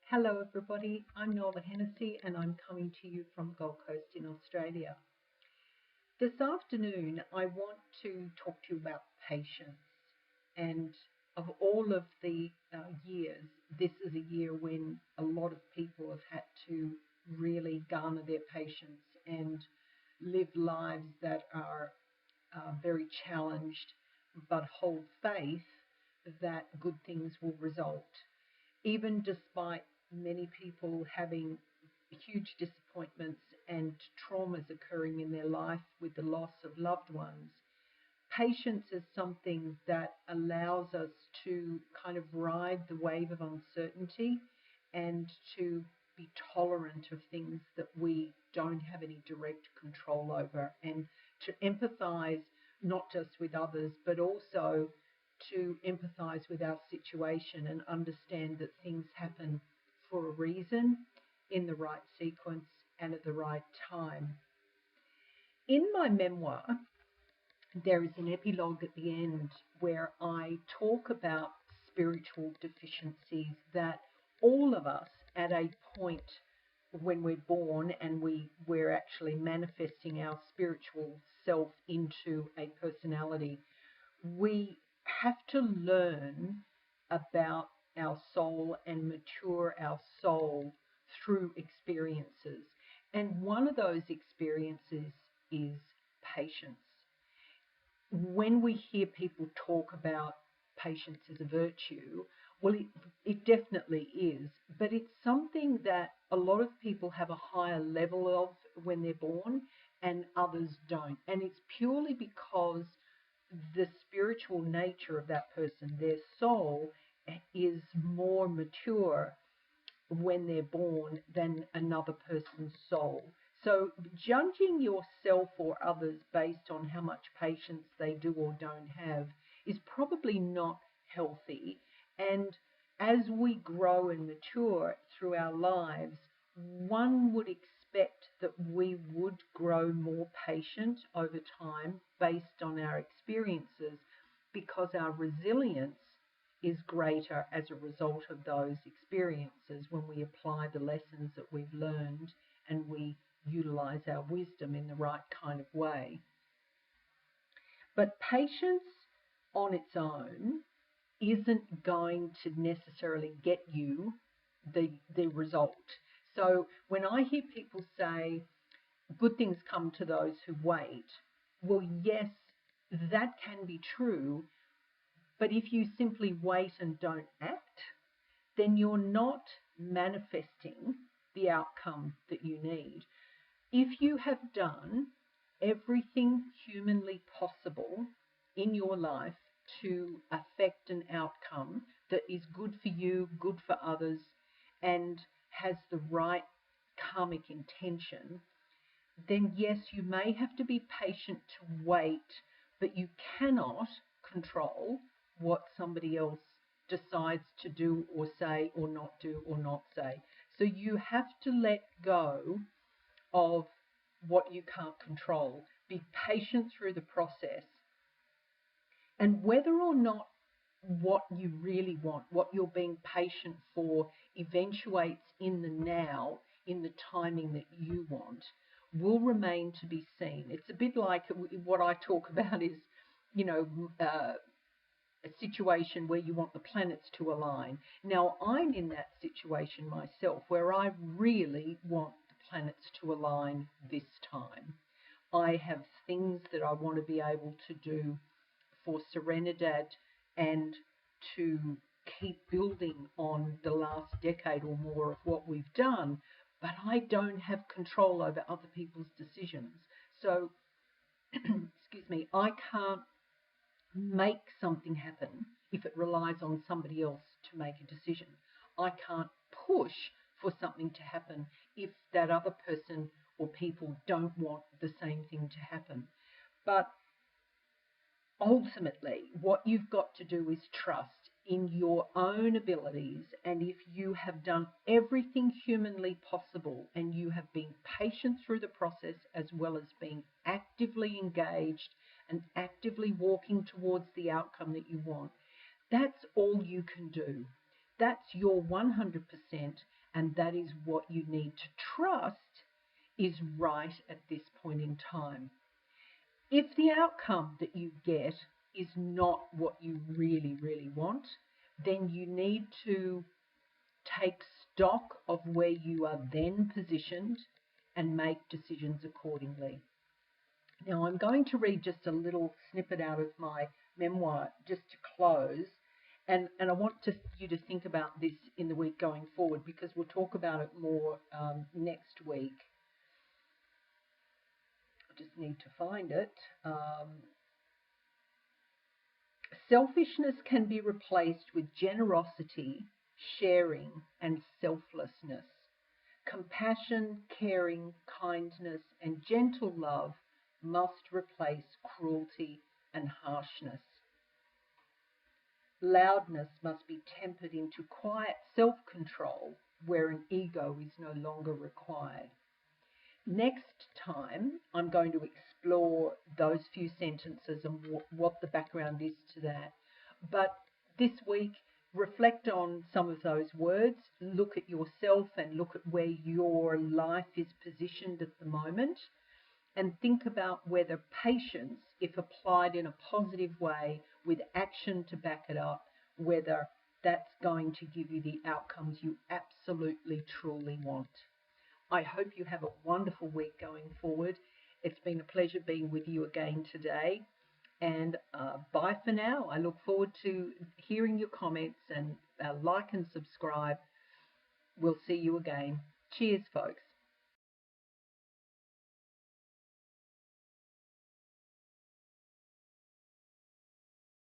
Hello everybody, I'm Nola Hennessy and I'm coming to you from Gold Coast in Australia. This afternoon I want to talk to you about patience, and of all of the years, this is a year when a lot of people have had to really garner their patience and live lives that are very challenged, but hold faith that good things will result even despite many people having huge disappointments and traumas occurring in their life with the loss of loved ones. Patience is something that allows us to kind of ride the wave of uncertainty and to be tolerant of things that we don't have any direct control over, and to empathize not just with others but also to empathize with our situation and understand that things happen for a reason, in the right sequence, and at the right time. In my memoir, there is an epilogue at the end where I talk about spiritual deficiencies that all of us at a point when we're born and we're actually manifesting our spiritual self into a personality, we have to learn about our soul and mature our soul through experiences. And one of those experiences is patience. When we hear people talk about patience as a virtue, well, it definitely is, but it's something that a lot of people have a higher level of when they're born and others don't. And it's purely because the spiritual nature of that person, their soul, is more mature when they're born than another person's soul. So judging yourself or others based on how much patience they do or don't have is probably not healthy. And as we grow and mature through our lives, one would expect that we would grow more patient over time based on our experiences, because our resilience is greater as a result of those experiences when we apply the lessons that we've learned and we utilize our wisdom in the right kind of way. But patience on its own isn't going to necessarily get you the result. So when I hear people say, good things come to those who wait, well, yes, that can be true, but if you simply wait and don't act, then you're not manifesting the outcome that you need. If you have done everything humanly possible in your life to affect an outcome that is good for you, good for others, and has the right karmic intention, then yes, you may have to be patient to wait, but you cannot control what somebody else decides to do or say or not do or not say. So you have to let go of what you can't control. Be patient through the process. And whether or not what you really want, what you're being patient for, eventuates in the now, in the timing that you want, will remain to be seen. It's a bit like what I talk about is, a situation where you want the planets to align. Now, I'm in that situation myself where I really want the planets to align this time. I have things that I want to be able to do for Serenidad and to keep building on the last decade or more of what we've done, but I don't have control over other people's decisions. So, excuse me, I can't make something happen if it relies on somebody else to make a decision. I can't push for something to happen if that other person or people don't want the same thing to happen. But ultimately, what you've got to do is trust in your own abilities, and if you have done everything humanly possible and you have been patient through the process as well as being actively engaged and actively walking towards the outcome that you want, that's all you can do. that's your 100%, and that is what you need to trust is right at this point in time. If the outcome that you get is not what you really, really want, then you need to take stock of where you are then positioned and make decisions accordingly. Now, I'm going to read just a little snippet out of my memoir just to close. And I want you to think about this in the week going forward, because we'll talk about it more next week. I just need to find it. Selfishness can be replaced with generosity, sharing, and selflessness. Compassion, caring, kindness, and gentle love must replace cruelty and harshness. Loudness must be tempered into quiet self-control where an ego is no longer required. Next time, I'm going to explore those few sentences and what the background is to that. But this week, reflect on some of those words, look at yourself and look at where your life is positioned at the moment, and think about whether patience, if applied in a positive way with action to back it up, whether that's going to give you the outcomes you absolutely, truly want. I hope you have a wonderful week going forward. It's been a pleasure being with you again today. And bye for now. I look forward to hearing your comments, and like and subscribe. We'll see you again. Cheers, folks.